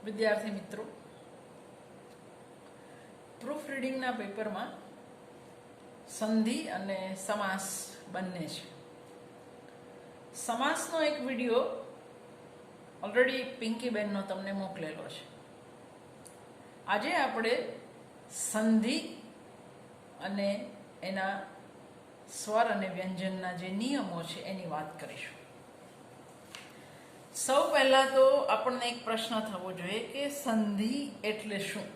વિદ્યાર્થી મિત્રો, પ્રૂફ રીડિંગના પેપરમાં સંધિ અને સમાસ બંને છે. સમાસનો એક વિડીયો ઓલરેડી પિંકીબેનનો તમને મોકલેલો છે. આજે આપણે સંધિ અને એના સ્વર અને વ્યંજનના જે નિયમો છે એની વાત કરીશું. સૌ પહેલા તો આપણને એક પ્રશ્ન થવો જોઈએ કે સંધિ એટલે શું.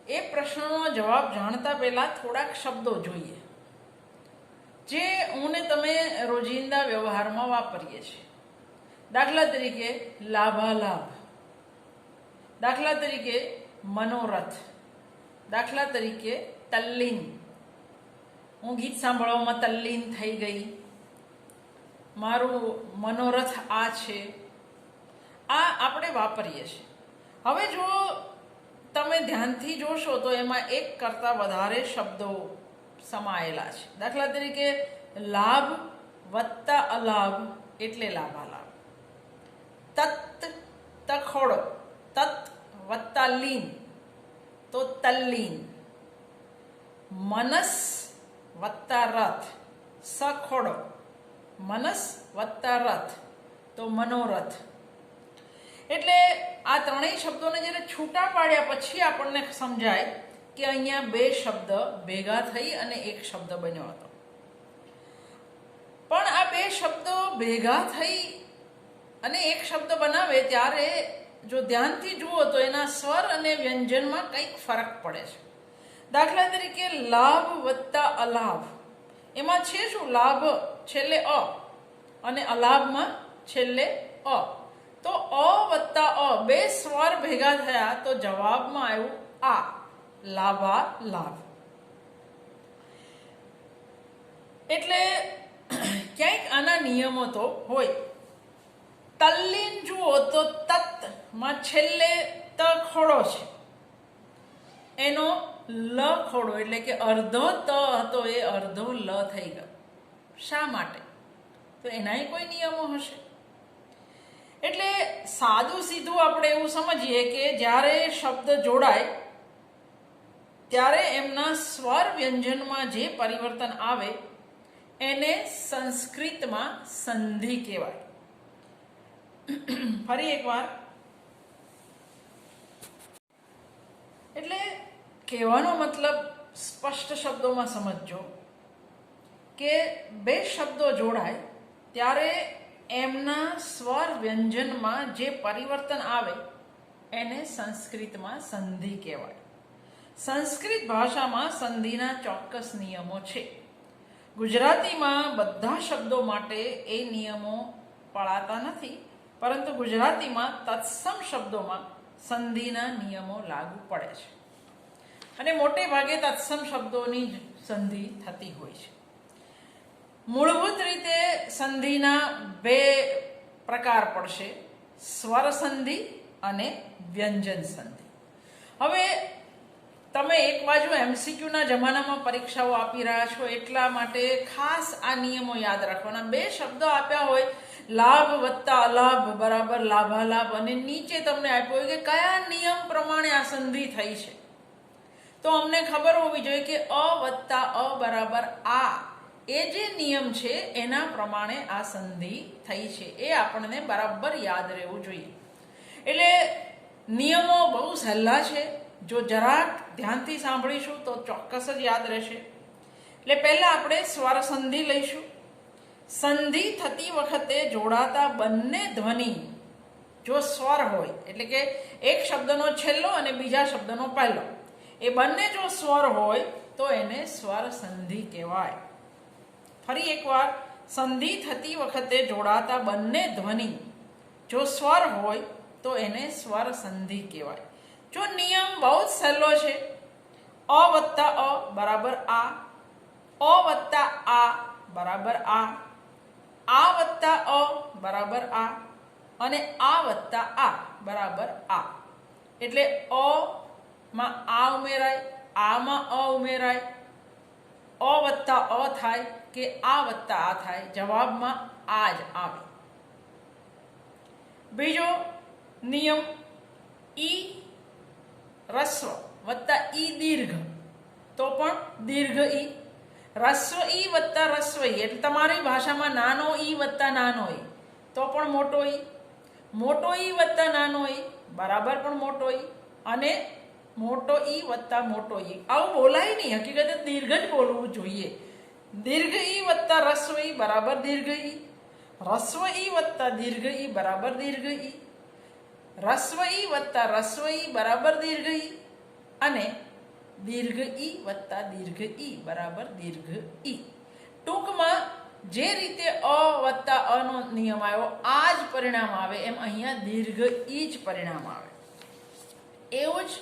એ પ્રશ્નનો જવાબ જાણતા પહેલા થોડાક શબ્દો જોઈએ જે હું ને તમે રોજિંદા વ્યવહારમાં વાપરીએ છીએ. દાખલા તરીકે લાભાલાભ, દાખલા તરીકે મનોરથ, દાખલા તરીકે તલ્લીન. હું ગીત સાંભળવામાં તલ્લીન થઈ ગઈ, મારું મનોરથ આ છે. આ આપણે વાપરીએ છીએ. હવે જો તમે ધ્યાનથી જોશો તો એમાં એક કરતાં વધારે શબ્દો સમાયેલા છે. દાખલા તરીકે લાભ વત્તા અલાભ એટલે લાભાલાભ. તત્ તખોડો, તત્ વત્તા લીન તો તલ્લીન. મનસ વત્તા રથ, સખોડો, મનસ વત્તા રથ તો મનોરથ. એટલે આ ત્રણેય શબ્દોને જ્યારે છૂટા પાડ્યા પછી આપણને સમજાય કે અહીંયા બે શબ્દ ભેગા થઈ અને એક શબ્દ બન્યો હતો. પણ આ બે શબ્દો ભેગા થઈ અને એક શબ્દ બનાવે ત્યારે જો ધ્યાનથી જુઓ તો એના સ્વર અને વ્યંજનમાં કંઈક ફરક પડે છે. દાખલા તરીકે લાભ વત્તા અલાભ, એમાં છે શું? લાભ છેલ્લે અ અને અલાભમાં છેલ્લે અ. તો અ વત્તા અ બે સ્વર ભેગા થયા તો જવાબમાં આવ્યું આ, લાભાલાભ. એટલે ક્યાંક આના નિયમો તો હોય. તલ્લીન જુઓ તો તત માં છેલ્લે ત ખોડો છે, એનો લ ખોડો એટલે કે અર્ધો ત હતો એ અર્ધો લ થઈ ગયો. શા માટે? તો એનાય કોઈ નિયમો હશે. એટલે સાદું સીધું આપણે એવું સમજીએ કે જ્યારે શબ્દ જોડાય ત્યારે એમના સ્વર વ્યંજનમાં જે પરિવર્તન આવે એને સંસ્કૃતમાં સંધિ કહેવાય. ફરી એકવાર, એટલે કહેવાનો મતલબ સ્પષ્ટ શબ્દોમાં સમજજો કે બે શબ્દો જોડાય ત્યારે એમના સ્વર વ્યંજનમાં જે પરિવર્તન આવે એને સંસ્કૃતમાં સંધિ કહેવાય. સંસ્કૃત ભાષામાં સંધિના ચોક્કસ નિયમો છે. ગુજરાતીમાં બધા શબ્દો માટે એ નિયમો પળાતા નથી, પરંતુ ગુજરાતીમાં તત્સમ શબ્દોમાં સંધિના નિયમો લાગુ પડે છે અને મોટે ભાગે તત્સમ શબ્દોની જ સંધિ થતી હોય છે. મૂળભૂત રીતે સંધિના બે પ્રકાર પડશે, સ્વર સંધિ અને વ્યંજન સંધિ. હવે તમે એક બાજુ એમસીક્યુના જમાનામાં પરીક્ષાઓ આપી રહ્યા છો એટલા માટે ખાસ આ નિયમો યાદ રાખવાના. બે શબ્દો આપ્યા હોય, લાભ વત્તા અલાભ બરાબર લાભાલાભ, અને નીચે તમને આપ્યો હોય કે કયા નિયમ પ્રમાણે આ સંધિ થઈ છે, તો અમને ખબર હોવી જોઈએ કે અ વત્તા અ બરાબર આ, એ જે નિયમ છે એના પ્રમાણે આ સંધિ થઈ છે. એ આપણને બરાબર યાદ રહેવું જોઈએ. એટલે નિયમો બહુ સહેલા છે. જો જરાક ધ્યાનથી સાંભળીશું તો ચોક્કસ જ યાદ રહેશે. એટલે પહેલા આપણે સ્વર સંધિ લઈશું. સંધિ થતી વખતે જોડાતા બંને ધ્વનિ જો સ્વર હોય, એટલે કે એક શબ્દનો છેલ્લો અને બીજા શબ્દનો પહેલો, એ બંને જો સ્વર હોય તો એને સ્વર સંધિ કહેવાય. ફરી એકવાર, સંધિ થતી વખતે જોડાતા બંને ધ્વનિ જો સ્વર હોય તો એને સ્વર સંધિ કહેવાય. જો નિયમ બહુ જ સહેલો છે, અ વત્તા અ બરાબર આ, અ વત્તા આ બરાબર આ વત્તા અ બરાબર આ અને આ વત્તા આ બરાબર આ. એટલે અ માં આ ઉમેરાય, આમાં અ ઉમેરાય, અ વત્તા અ થાય કે આ વત્તા આ થાય, જવાબમાં આ જ આવે. બીજો નિયમ ઈ રસ્વ વત્તા ઈ દીર્ઘ તો પણ દીર્ઘ ઈ, રસ્વ ઈ વત્તા રસ્વ ઈ એટલે તમારી ભાષામાં નાનો ઈ વત્તા નાનો ઈ તો પણ મોટો ઈ, મોટો ઈ વત્તા નાનો ઈ બરાબર પણ મોટો ઈ, અને મોટો ઈ વત્તા મોટો ઈ. આવું બોલાય નહીં, હકીકતે દીર્ઘ જ બોલવું જોઈએ. દીર્ઘ ઈ વત્તા રસ્વ ઈ બરાબર દીર્ઘ ઈ, રસ્વ ઈ વત્તા દીર્ઘ ઈ બરાબર દીર્ઘ ઈ, રસ્વ ઈ વત્તા રસ્વ ઈ બરાબર દીર્ઘ ઈ, અને દીર્ઘ ઈ વત્તા દીર્ઘ ઈ બરાબર દીર્ઘ ઈ. ટૂંકમાં જે રીતે અ વત્તા અનો નિયમ આવ્યો આ જ પરિણામ આવે એમ અહીંયા દીર્ઘ ઈ જ પરિણામ આવે. એવું જ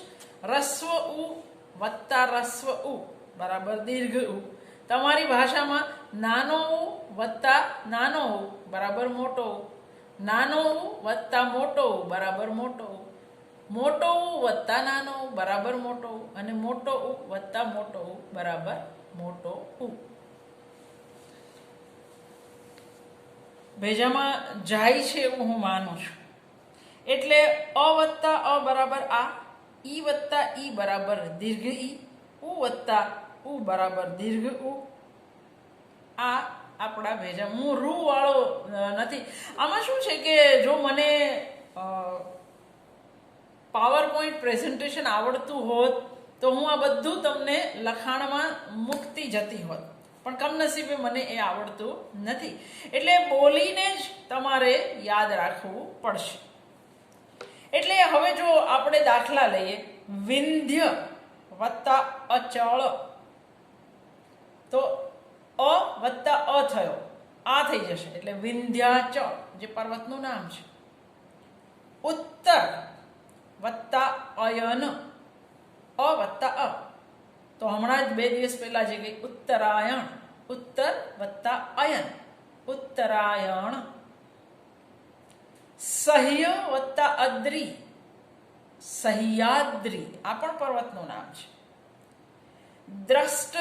રસ્વ ઉ વત્તા રસ્વ ઉ બરાબર દીર્ઘ ઉ. તમારી ભાષામાં નાનો ઉ વત્તા નાનો ઉ બરાબર મોટો ઉ, નાનો ઉ વત્તા મોટો ઉ બરાબર મોટો ઉ, મોટો ઉ વત્તા નાનો ઉ બરાબર મોટો ઉ, અને મોટો ઉ વત્તા મોટો ઉ બરાબર મોટો ઉ. ભેજામાં જાય છે એવું હું માનું છું. એટલે અ વત્તા અ બરાબર આ, ઈ વત્તા ઈ બરાબર દીર્ઘ ઈ, ઉ વત્તા ઉ બરાબર દીર્ઘ ઉ. આ આપણા ભેજા. હું રૂ વાળો નથી. આમાં શું છે કે જો મને પાવર પોઈન્ટ પ્રેઝન્ટેશન આવડતું હોત તો હું આ બધું તમને લખાણમાં મૂકતી જતી હોત, પણ કમનસીબે મને એ આવડતું નથી. એટલે બોલીને જ તમારે યાદ રાખવું પડશે. એટલે હવે જો આપણે દાખલા લઈએ, વિંધ્ય વત્તા અચળ તો અ વત્તા અ થયો, આ થઈ જશે એટલે વિંધ્યાચળ જે પર્વતનું નામ છે. ઉત્તર વત્તા અયન, અ વત્તા અ તો હમણાં જ 2 દિવસ પહેલા જે ગઈ ઉત્તરાયણ, ઉત્તર વત્તા અયન ઉત્તરાયણ. સહ્ય વત્તા અદ્રી, સહ્યાદ્રી આ પણ પર્વતનું નામ છે. દ્રષ્ટ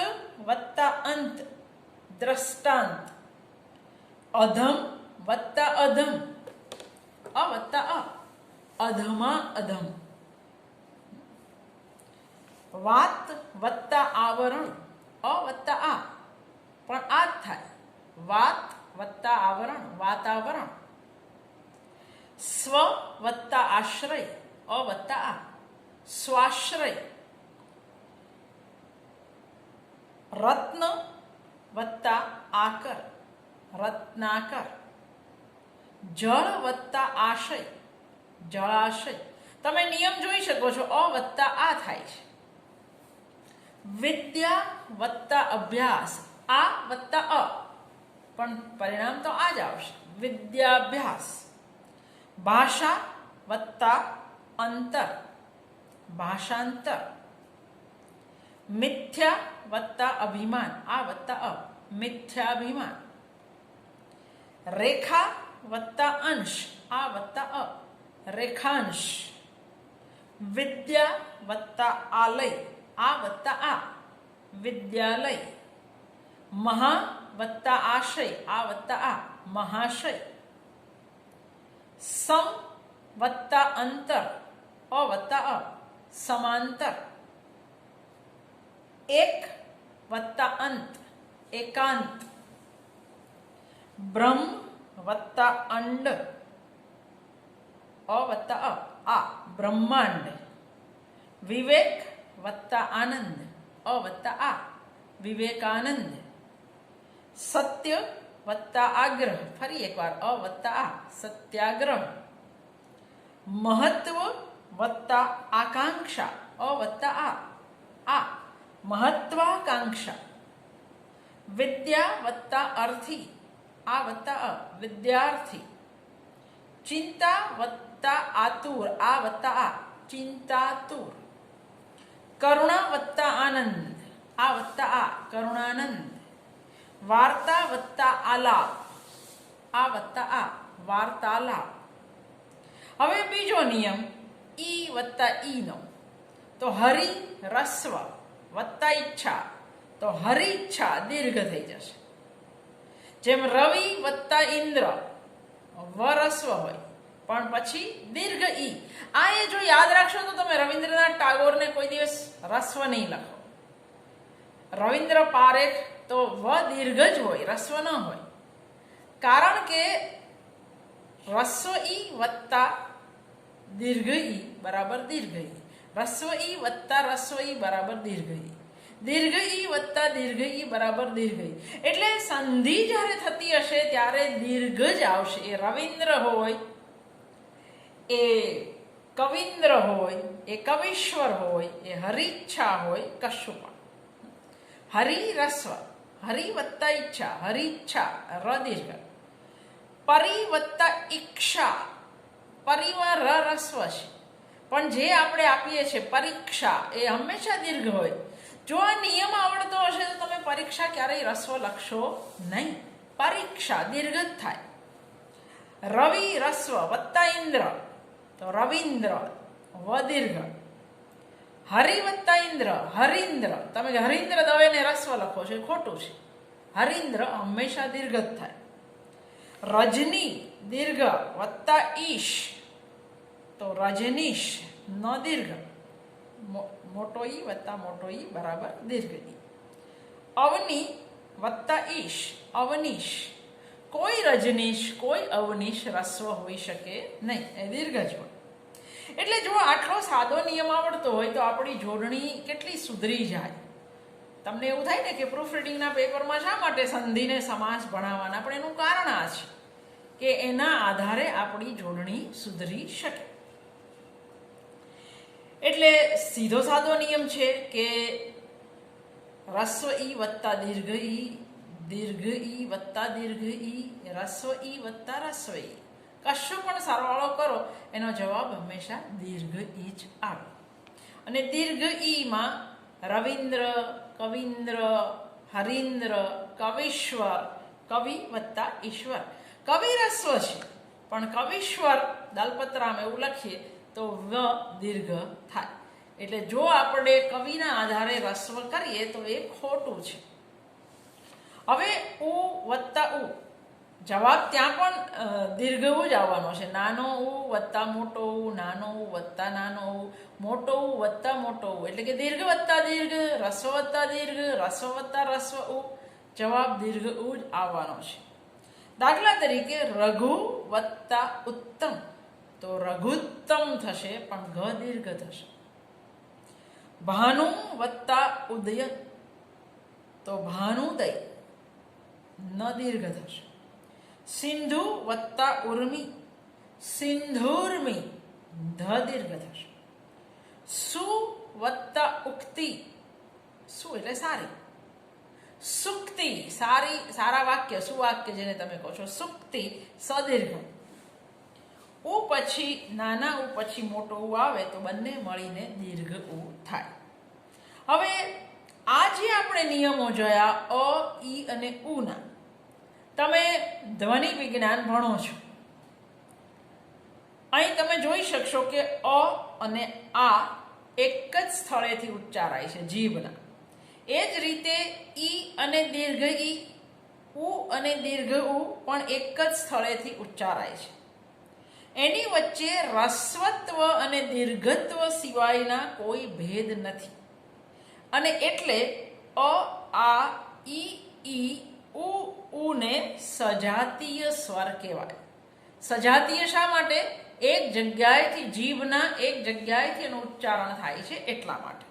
વત્તા અંત, દ્રષ્ટાંત. અધમ વત્તા અધમ, અ વત્તા અ અધમા અધમ. વાત વત્તા આવરણ, અ વત્તા આ પણ આ જ થાય, વાત વત્તા આવરણ વાતાવરણ. સ્વ વત્તા આશ્રય, અ વત્તા આ સ્વાશ્રય. રત્ન વત્તા આકર, રત્નાકર. જળ વત્તા આશય, જળાશય. તમે નિયમ જોઈ શકો છો, અ વત્તા આ થાય છે. વિદ્યા વત્તા અભ્યાસ, આ વત્તા અ પણ પરિણામ તો આ જ આવશે, વિદ્યાભ્યાસ. ભાષા વત્તા અંતર, ભાષાંતર. મિથ્યા વત્તા અભિમાન, આ વત્તા અ મિથ્યાભિમાન. રેખા વત્તા અંશ, આ વત્તા અ રેખાંશ. વિદ્યા વત્તા આલય, આ વત્તા આ વિદ્યાલય. મહા વત્તા આશય, આ વત્તા આ મહાશય. સમ વત્તા અંતર, અ વત્તા અ સમાંતર. એક વત્તા અંત, એકાંત. બ્રહ્મ વત્તા અંડ, અ વત્તા આ બ્રહ્માંડ. વિવેક વત્તા આનંદ, અ વત્તા આ વિવેકાનંદ. સત્ય વત્તા આગ્રહ, ફરી એકવાર અ વત્તા આ સત્યાગ્રહ. મહત્વ વત્તા આકાંક્ષા, અ વત્તા આ મહત્વાકાંક્ષા. વિદ્યા વત્તા અર્થી, આ વત્તા અ વિદ્યાર્થી. ચિંતા વત્તા આતુર, આ વત્તા આ ચિંતાતુર. કરુણા વત્તા આનંદ, આ વત્તા આ કરુણાનંદ. વાર્તા વત્તા આલાપ, આ વત્તા આ વાર્તાલાપ. હવે બીજો નિયમ ઈ વત્તા ઈ નો, તો હરિ રસ્વ વત્તા ઈચ્છા તો હરિચ્છા દીર્ઘ થઈ જશે. જેમ રવિ વત્તા ઇન્દ્ર વરસ્વ હોય પણ પછી દીર્ઘ ઈ. આ એ જો યાદ રાખશો તો તમે રવિન્દ્રનાથ ટાગોરને કોઈ દિવસ રસ્વ નહીં લખો. રવિન્દ્ર પારેખ તો વ દીર્ઘ જ હોય, રસ્વ ન હોય. કારણ કે રસ્વ ઈ વત્તા દીર્ઘ ઈ બરાબર દીર્ઘ ઈ, રસ્વ ઈ વત્તા રસ્વ ઈ બરાબર દીર્ઘ ઈ, દીર્ઘ ઈ વત્તા દીર્ઘ ઈ બરાબર દીર્ઘ ઈ. એટલે સંધિ જ્યારે થતી હશે ત્યારે દીર્ઘ જ આવશે. એ રવિન્દ્ર હોય, એ કવિન્દ્ર હોય, એ કવિશ્વર હોય, એ હરિચ્છા હોય, કશું પણ. હરિ રસ્વ, હરિ વત્તા ઈચ્છા, હરિચ્છા ર દીર્ઘ. પરી વત્તા ઈક્ષા, પરિમાં ર રસ્વ છે, પણ જે આપણે આપીએ છીએ પરીક્ષા એ હંમેશા દીર્ઘ હોય. જો આ નિયમ આવડતો હશે તો તમે પરીક્ષા ક્યારેય રસ્વ લખશો નહીં. પરીક્ષા દીર્ઘ જ થાય. રવિ રસ્વ વત્તા ઇન્દ્ર તો રવિન્દ્ર વ દીર્ઘ. હરિ વત્તા ઇન્દ્ર હરિન્દ્ર, તમે હરિન્દ્ર દવેને રસ્વ લખો છો એ ખોટું છે. હરિન્દ્ર હંમેશા દીર્ઘ જ થાય. રજની દીર્ઘ વત્તા ઈશ તો રજનીશ ન દીર્ઘ, મોટો ઈ વત્તા મોટો ઈ બરાબર દીર્ઘ ઈ. અવની વત્તા ઈશ અવનીશ, કોઈ રજનીશ કોઈ અવનીશ રસ્વ હોઈ શકે નહીં, એ દીર્ઘ જ હોય. એટલે જો આટલો સાદો નિયમ આવડતો હોય તો આપણી જોડણી કેટલી સુધરી જાય. તમને એવું થાય ને કે પ્રૂફ રીડિંગના પેપરમાં શા માટે સંધિને સમાસ ભણાવવાના, પણ એનું કારણ આ છે કે એના આધારે આપણી જોડણી સુધરી શકે. એટલે સીધો સાદો નિયમ છે કે રસ્વ ઈ વત્તા દીર્ઘ ઈ, દીર્ઘ ઈ વત્તા દીર્ઘ ઈ, રસ્વ ઈ વત્તા રસ્વ ઈ. કશો પણ સરવાળો કરો એનો જવાબ હંમેશા દીર્ઘ ઈ જ આવે. અને દીર્ઘ ઈમાં રવિન્દ્ર, કવિન્દ્ર, હરિન્દ્ર, કવિશ્વર, કવિ વત્તા ઈશ્વર. કવિ રસ્વ છે પણ કવિશ્વર દલપતરામ એવું લખીએ તો વ દીર્ઘ થાય. એટલે જો આપણે કવિના આધારે રસ્વ કરીએ તો એ ખોટું છે. હવે ઉ વત્તા ઉ, જવાબ ત્યાં પણ દીર્ઘ ઉ જ આવવાનો છે. નાનો ઉ વત્તા મોટો ઉ, નાનો ઉ વત્તા નાનો ઉ, મોટો ઉ વત્તા મોટો ઉ, એટલે કે દીર્ઘ વત્તા દીર્ઘ, રસ્વ વત્તા દીર્ઘ, રસ્વ વત્તા રસ્વ ઉ, જવાબ દીર્ઘ ઉ જ આવવાનો છે. દાખલા તરીકે રઘુ વત્તા ઉત્તમ તો રઘુત્તમ થશે પણ ઘ દીર્ઘ થશે. ભાનુ વત્તા ઉદય તો ભાનુદય ન દીર્ઘ થશે. સિંધુ વત્તા ઉર્મી, સિંધુર્મી ધ દીર્ઘ થશે. સુ વત્તા ઉક્તિ, સુ એટલે સારી, સુક્તિ સારી, સારા વાક્ય, સુવાક્ય જેને તમે કહો છો, સુક્તિ સદીર્ઘ. ઉ પછી નાના ઉ પછી મોટો ઉ આવે તો બંને મળીને દીર્ઘ ઉ થાય. હવે આ જે આપણે નિયમો જોયા અ, ઈ અને ઉના, તમે ધ્વનિ વિજ્ઞાન ભણો છો. અહીં તમે જોઈ શકશો કે અ અને આ એક જ સ્થળેથી ઉચ્ચારાય છે જીભના. એ જ રીતે ઈ અને દીર્ઘ ઈ, ઉ અને દીર્ઘ ઉ પણ એક જ સ્થળેથી ઉચ્ચારાય છે. એની વચ્ચે રસ્વત્વ અને દીર્ઘત્વ સિવાયના કોઈ ભેદ નથી. અને એટલે અ, આ, ઈ, ઉ ને સજાતીય સ્વર કહેવાય. સજાતીય શા માટે? એક જગ્યાએથી જીભના એક જગ્યાએથી એનું ઉચ્ચારણ થાય છે એટલા માટે.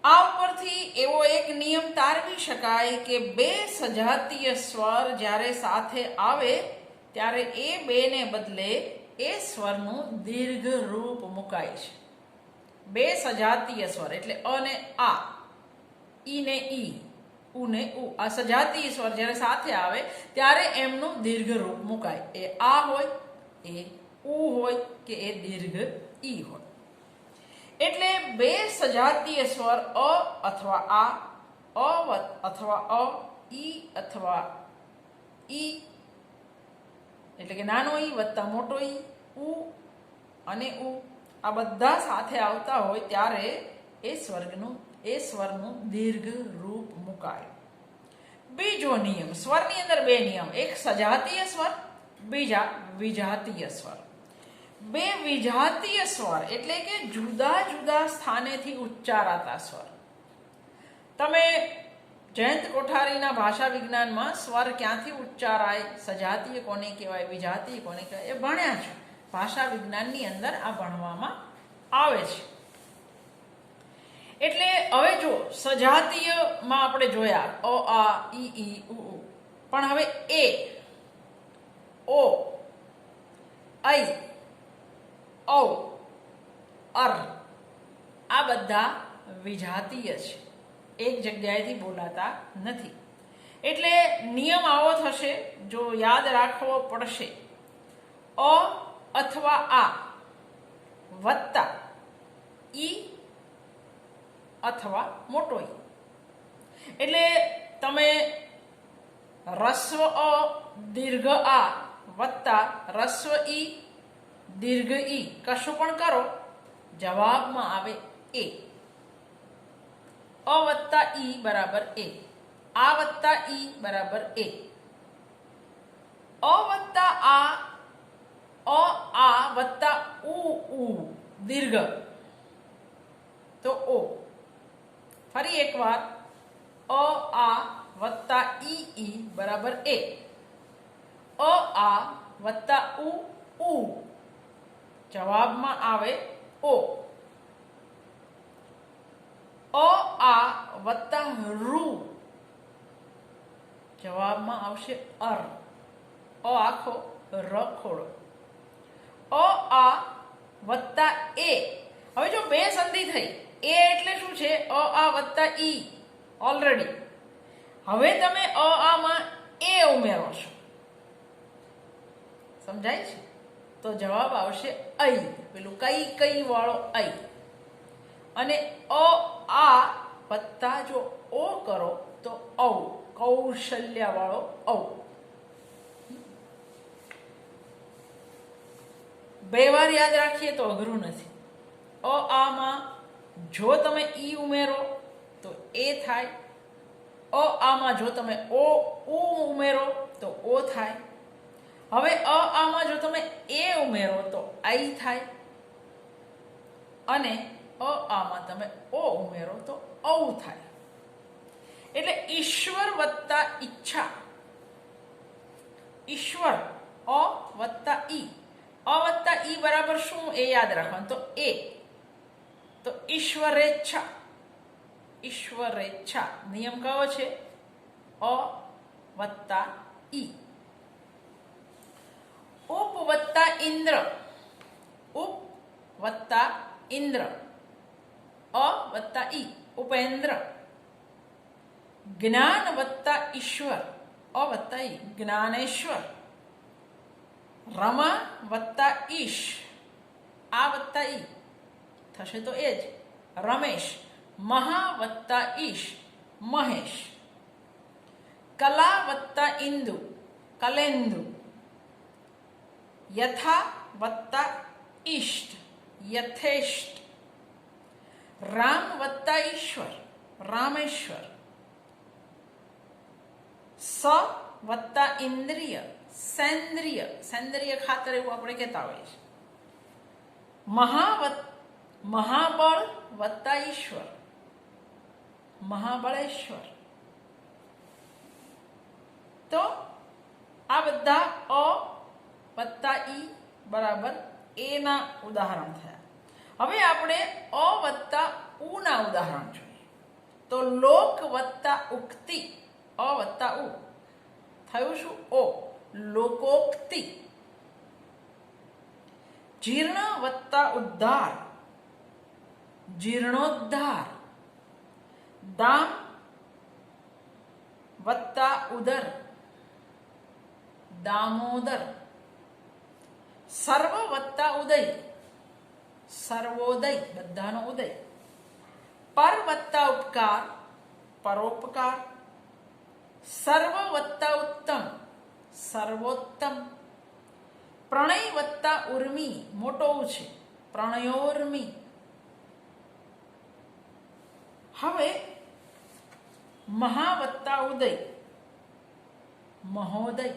આ ઉપરથી એવો એક નિયમ તારવી શકાય કે બે સજાતીય સ્વર જ્યારે સાથે આવે ત્યારે એ બેને બદલે એ સ્વરનું દીર્ઘ રૂપ મુકાય છે. બે સજાતીય સ્વર એટલે અ ને આ, ઈ ને ઈ, ઉ ને ઉ, આ સજાતીય સ્વર જ્યારે સાથે આવે ત્યારે એમનું દીર્ઘ રૂપ મુકાય. એ આ હોય, એ ઉ હોય કે એ દીર્ઘ ઈ હોય. એટલે બે સજાતીય સ્વર અ અથવા આ, અ અથવા અ, ઈ અથવા ઈ, એટલે કે નાનો ઈ વત્તા મોટો ઈ, ઉ અને ઉ, આ બધા સાથે આવતા હોય ત્યારે એ સ્વરનું દીર્ઘ રૂપ મુકાય. બીજો નિયમ, સ્વરની અંદર બે નિયમ, એક સજાતીય સ્વર બીજા વિજાતીય સ્વર. બે વિજાતીય સ્વર એટલે કે જુદા જુદા સ્થાનેથી ઉચ્ચારાતા સ્વર. તમે જયંત કોઠારીના ભાષા વિજ્ઞાનમાં સ્વર ક્યાંથી ઉચ્ચારાય, સજાતીય કોને કહેવાય, વિજાતીય કોને કહેવાય એ ભણ્યા છો. ભાષા વિજ્ઞાનની અંદર આ ભણવામાં આવે છે. એટલે હવે જો સજાતીયમાં આપણે જોયા અ આ ઈ ઉ, પણ હવે એ, ઓ, ઐ, ઔ, અર આ બધા વિજાતીય છે, એક જગ્યાએથી બોલાતા નથી. એટલે નિયમ આવો થશે, જો યાદ રાખવો પડશે, અ અથવા આ વત્તા ઈ અથવા મોટો ઈ. એટલે તમે રસ્વ અ દીર્ઘ આ વત્તા રસ્વ ઈ દીર્ઘ ઈ કશું પણ કરો, જવાબમાં આવે એ. અ વત્તા ઈ બરાબર એ, આ વત્તા ઈ બરાબર એ. અ વત્તા આ વત્તા ઉ દીર્ઘ તો ઓ. ફરી એકવાર અ આ વત્તા ઈ બરાબર એ. અ આ વત્તા ઉ જવાબમાં આવે ઓ. અ આ વત્તા રૂ જવાબમાં આવશે અર. અ આખો ર ખોડો. અ આ વત્તા એ. હવે જો બે સંધિ થઈ, એ એટલે શું છે, અ આ વત્તા ઈ ઓલરેડી. હવે તમે અ આમાં એ ઉમેરો છો, સમજાય છે? તો જવાબ આવશે ઐ, પેલું કઈ વાળો ઐ. અને અ આ વત્તા જો ઓ કરો તો ઔ, કૌશલ્ય વાળો ઔ. બે વાર યાદ રાખીએ તો અઘરું નથી. અ આમાં જો તમે ઈ ઉમેરો તો એ થાય. અ આમાં જો તમે ઓ ઉમેરો તો ઓ થાય. હવે અ આમાં જો તમે એ ઉમેરો તો આઈ થાય. અને અ આમાં તમે ઓ ઉમેરો તો ઔ થાય. એટલે ઈશ્વર વત્તા ઈચ્છા. ઈશ્વર અ વત્તા ઈ. અ વત્તા ઈ બરાબર શું એ યાદ રાખવાનું, તો એ. તો ઈશ્વરેચ્છા. ઈશ્વરેચ્છા નિયમ કયો છે? અ વત્તા ઈ. ઉપ વત્તા ઇન્દ્ર. ઉપ વત્તા ઇન્દ્ર. અ વત્તા ઈ ઉપેન્દ્ર. જ્ઞાન વત્તા ઈશ્વર. અ વત્તા ઈ જ્ઞાનેશ્વર. રમા વત્તા ઈશ. આ વત્તા ઈ થશે તો એ જ રમેશ. મહા વત્તા ઈશ મહેશ. કલા વત્તા ઇન્દુ કલેન્દુ. યથા વત્તા ઈષ્ટ યથેષ્ટ. રામ વત્તા ઈશ્વર રામેશ્વર. સ વત્તા ઇન્દ્રિય સેન્દ્રિય. સેન્દ્રિય ખાતર એવું આપણે કહેતા હોઈએ છીએ. મહાબળ વત્તા ઈશ્વર મહાબળેશ્વર. તો આ બધા અ વત્તા ઈ બરાબર એ ના ઉદાહરણ થયા. હવે આપણે અ વત્તા ઉ ના ઉદાહરણ જોઈએ. તો લોક વત્તા ઉક્તિ. અ વત્તા ઉ થયું શું? ઓ. લોકોક્તિ. જીર્ણ વત્તા ઉદ્ધાર જીર્ણોદ્ધાર. દામ વત્તા ઉદર દામોદર. સર્વ વત્તા ઉદય સર્વોદય બધાનો ઉદય. પર વત્તા ઉપકાર પરોપકાર. સર્વ વત્તા ઉત્તમ સર્વોત્તમ. પ્રણય વત્તા ઉર્મી મોટો છે પ્રણયોર્મી. હવે મહા વત્તા ઉદય મહોદય.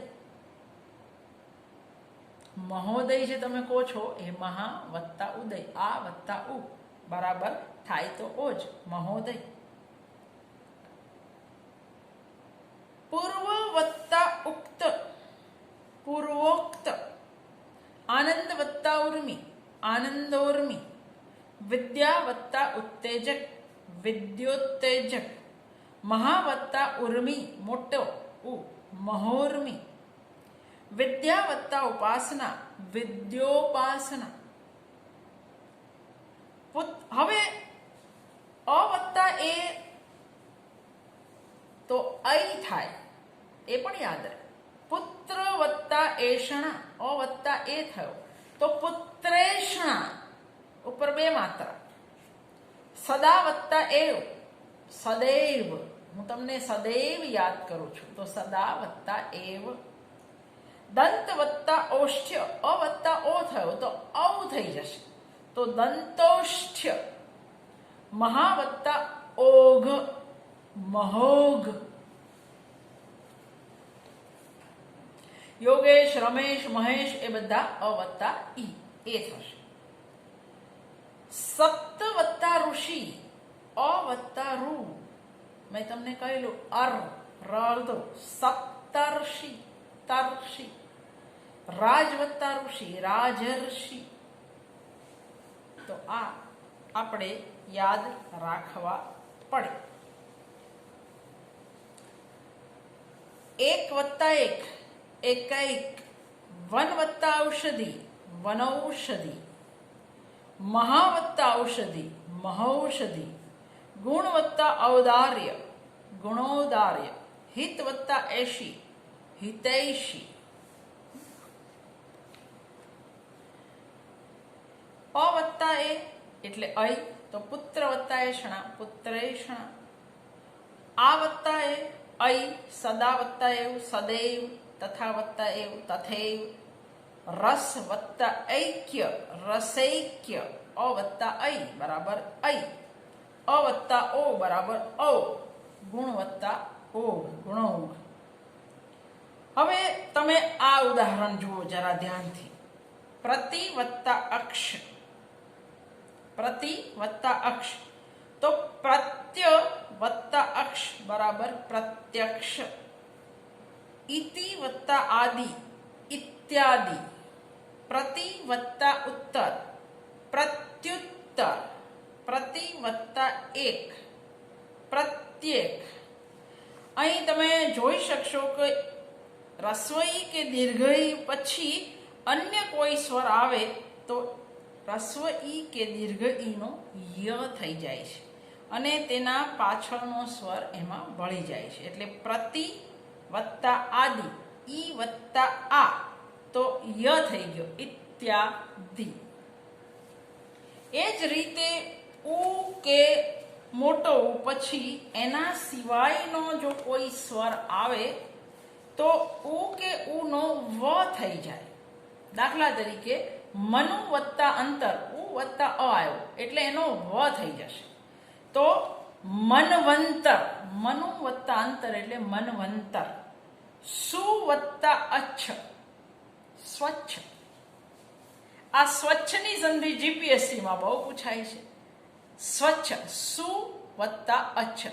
મહોદય જે તમે કહો છો એ મહા વત્તા ઉદય, આ વત્તા ઉ બરાબર થાય તો ઓજ મહોદય. પૂર્વ વત્તા ઉક્ત પૂર્વોક્ત. આનંદ વત્તા ઉર્મિ આનંદોર્મિ. વિદ્યા વત્તા ઉત્તેજક વિદ્યોત્તેજક. મહા વત્તા ઉર્મિ મોટો ઉ મહોર્મિ. વિદ્યા વત્તા ઉપાસના વિદ્યોપાસના. હવે અ વત્તા એ તો ઐ થાય, એ પણ યાદ રહે. પુત્ર વત્તા એષણા, અ વત્તા એ થયો તો પુત્રેષણા, ઉપર બે માત્રા. સદા વત્તા એવ સદૈવ, હું તમને સદૈવ યાદ કરું છું તો સદા વત્તા એવ. દંત વત્તા ઓષ્ઠ્ય, અ વત્તા ઓ થયો તો ઔ થઈ જશે તો દંતોષ્ઠ્ય. મહા વત્તા ઓઘ મહોઘ. યોગેશ, રમેશ, મહેશ એ બધા અ વત્તા ઈ એ થશે. સપ્ત વત્તા ઋષિ, અ વત્તા રૂ. મેં તમને કહેલું અર રર્ધો સપ્તર્ષિ તર્ષિ. રાજ વત્તા ઋષિ રાજર્ષિ. તો આ આપણે યાદ રાખવા પડે. એક વત્તા એક એકૈક. વન વત્તા ઔષધિ વનૌષધિ. મહા વત્તા ઔષધિ મહૌષધિ. ગુણ વત્તા ઔદાર્ય ગુણોદાર્ય. હિત વત્તા એશી હિતૈષી. અ વત્તા એ એટલે ઐ તો પુત્ર વત્તા એષણા પુત્રેષણા. આ વત્તા એ ઐ. સદા વત્તા એવ સદૈવ. તથા વત્તા એવ તથૈવ. રસ વત્તા ઐક્ય રસૈક્ય. અ વત્તા ઐ બરાબર ઐ. અ વત્તા ઓ બરાબર ઔ. ગુણ વત્તા ઓઘ ગુણોઘ. હવે તમે આ ઉદાહરણ જુઓ જરા ધ્યાનથી. પ્રતિ વત્તા અક્ષ પ્રતિ વત્તા અક્ષ તો પ્રત્ય વત્તા અક્ષ બરાબર પ્રત્યક્ષ. ઇતિ વત્તા આદિ ઇત્યાદિ. પ્રતિ વત્તા ઉત્તર પ્રત્યુત્તર. પ્રતિ વત્તા એક પ્રત્યેક. અહીં તમે જોઈ શકશો કે રસ્વઈ કે દીર્ઘઈ પછી અન્ય કોઈ સ્વર આવે તો રસ્વ ઈ કે દીર્ઘ ઈનો ય થઈ જાય છે અને તેના પાછળનો સ્વર એમાં ભળી જાય છે. એટલે પ્રતિ વત્તા આદિ ઈ વત્તા આ તો ય થઈ ગયો ઇત્યાદિ. એ જ રીતે ઉ કે મોટો ઉ પછી એના સિવાયનો જો કોઈ સ્વર આવે તો ઉ કે ઉનો વ થઈ જાય. દાખલા તરીકે મનુ વત્તા અંતર ઉ વત્તા અ આવ્યો એટલે એનો વ થઈ જશે તો મનવંતર. મનુ વત્તા અંતર એટલે મનવંતર. સુ વત્તા અચ્છ સ્વચ્છ. આ સ્વચ્છની સંધિ જીપીએસસીમાં બહુ પૂછાય છે. સ્વચ્છ. સુ વત્તા અચ્છ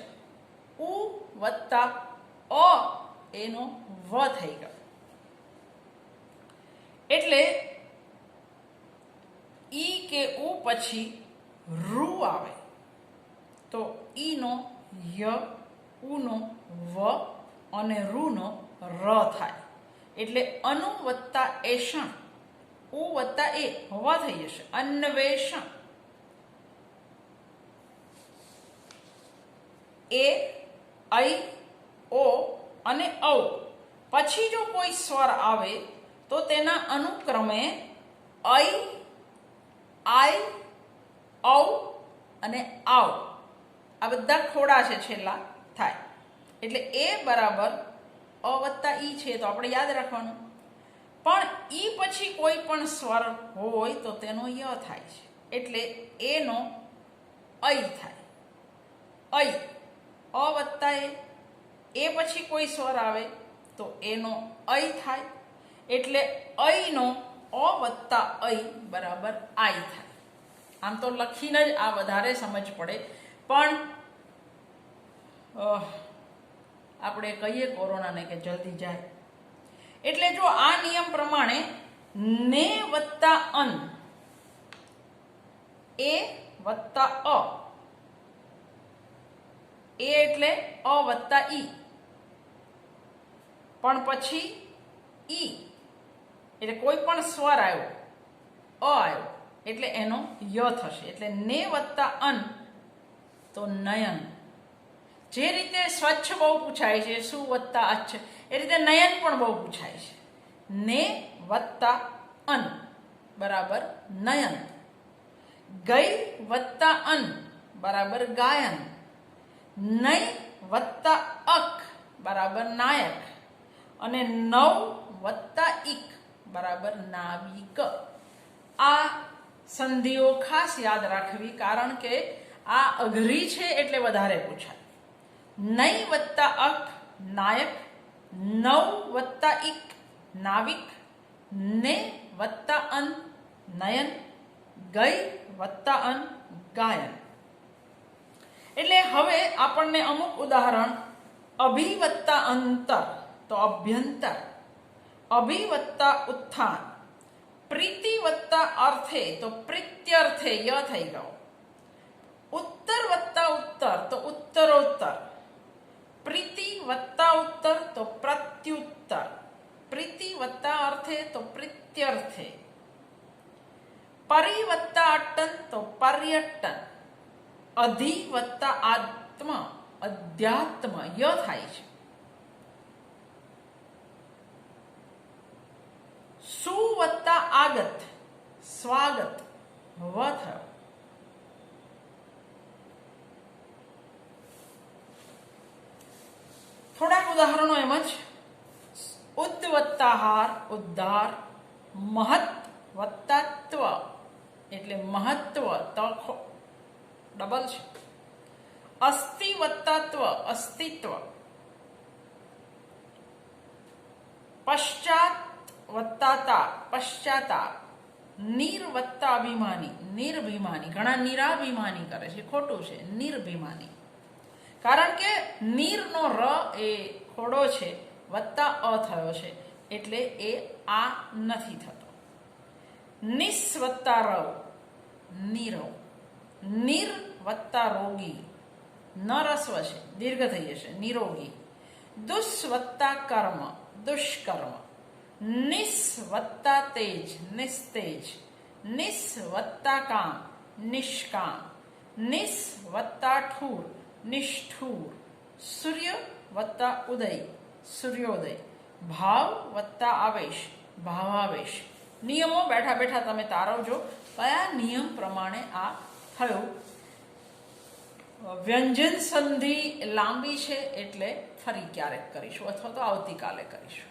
ઉ વત્તા અ એનો વ થઈ ગયો. એટલે ઈ કે ઉ પછી રૂ આવે તો ઈનો ય ઉનો વ અને રૂનો ર થાય. એટલે અનુ વત્તા એષણ ઉ વત્તા એ વ થઈ જશે અન્વેષણ. એ ઐ ઓ અને ઔ પછી જો કોઈ સ્વર આવે તો તેના અનુક્રમે ઐ આઈ ઔ અને આવ આ બધા ખોડા છે છેલ્લા થાય. એટલે એ બરાબર અ વત્તા ઈ છે તો આપણે યાદ રાખવાનું. પણ ઈ પછી કોઈ પણ સ્વર હોય તો તેનો ય થાય છે એટલે એનો ઐ થાય. ઐ અ વત્તા એ પછી કોઈ સ્વર આવે તો એનો ઐ થાય એટલે ઐનો અ વત્તા ઐ બરાબર આઈ થાય. આમ તો લખીને જ આ વધારે સમજ પડે, પણ આપણે કહીએ કોરોનાને કે જલ્દી જાય. એટલે જો આ નિયમ પ્રમાણે ને વત્તા અન, એ વત્તા અ, એ એટલે અ વત્તા ઈ, પણ પછી ઈ એટલે કોઈ પણ સ્વર આવ્યો, અ આવ્યો એટલે એનો ય થશે. એટલે ને વત્તા અન તો નયન. જે રીતે સ્વચ્છ બહુ પૂછાય છે, સુ વત્તા અચ્છ, એ રીતે નયન પણ બહુ પૂછાય છે. ને વત્તા અન બરાબર નયન. ગઈ વત્તા અન બરાબર ગાયન. નઈ વત્તા અક બરાબર નાયક. અને નવ વત્તા ઇક બરાબર નાવિક. આ સંધિઓ ખાસ યાદ રાખવી, કારણ કે આ અઘરી છે એટલે વધારે પૂછાય. નઈ વત્તા અક નાયક, નવ વત્તા ઇક નાવિક, ને વત્તા અન નયન, ગઈ વત્તા અન ગાયન. એટલે હવે આપણને અમુક ઉદાહરણ, અભિ વત્તા અંતર તો અભ્યંતર, અભિ વત્તા ઉત્થાન, પ્રીતિ વત્તા અર્થે તો પ્રીત્યર્થે ય થઈ ગયો, ઉત્તર વત્તા ઉત્તર તો ઉત્તરોત્તર, પ્રીતિ વત્તા ઉત્તર તો પ્રત્યુત્તર, પ્રીતિ વત્તા અર્થે તો પ્રીત્યર્થે, પરી વત્તા અટ્ટન તો પર્યટન, અધિ વત્તા આત્મ અધ્યાત્મ ય થાય છે. સુ વત્તા આગત સ્વાગત વ થયો. થોડાક ઉદાહરણો એમ જ, ઉદ્ વત્તા હાર ઉદ્ધાર, મહત વત્તા ત્વ એટલે મહત્વ, ત ડબલ છે, અસ્તિ વત્તા ત્વ અસ્તિત્વ, પશ્ચાત વત્તા તા પશ્ચાતાપ, નીર વત્તા અભિમાની નિર્ભિમાની. ઘણા નિરાભિમાની કરે છે, ખોટું છે, નિર્ભિમાની. કારણ કે નીરનો ર એ ખોડો છે, વત્તા અ થયો છે એટલે એ આ નથી થતો. નિસ વત્તા રવ નીરવ, નીર વત્તા રોગી, ન રસ્વ છે દીર્ઘ થઈ જશે નિરોગી, દુષ વત્તા કર્મ દુષ્કર્મ, નિસ વત્તા તેજ નિસ્તેજ, નિસ વત્તા કામ નિષ્કામ, નિસ વત્તા ઠૂર નિષ્ઠૂર, સૂર્ય વત્તા ઉદય સૂર્યોદય, ભાવ વત્તા આવેશ ભાવાવેશ. નિયમો બેઠા બેઠા તમે તારવજો કયા નિયમ પ્રમાણે આ થયું. વ્યંજન સંધિ લાંબી છે એટલે ફરી ક્યારેક કરીશું અથવા તો આવતીકાલે કરીશું.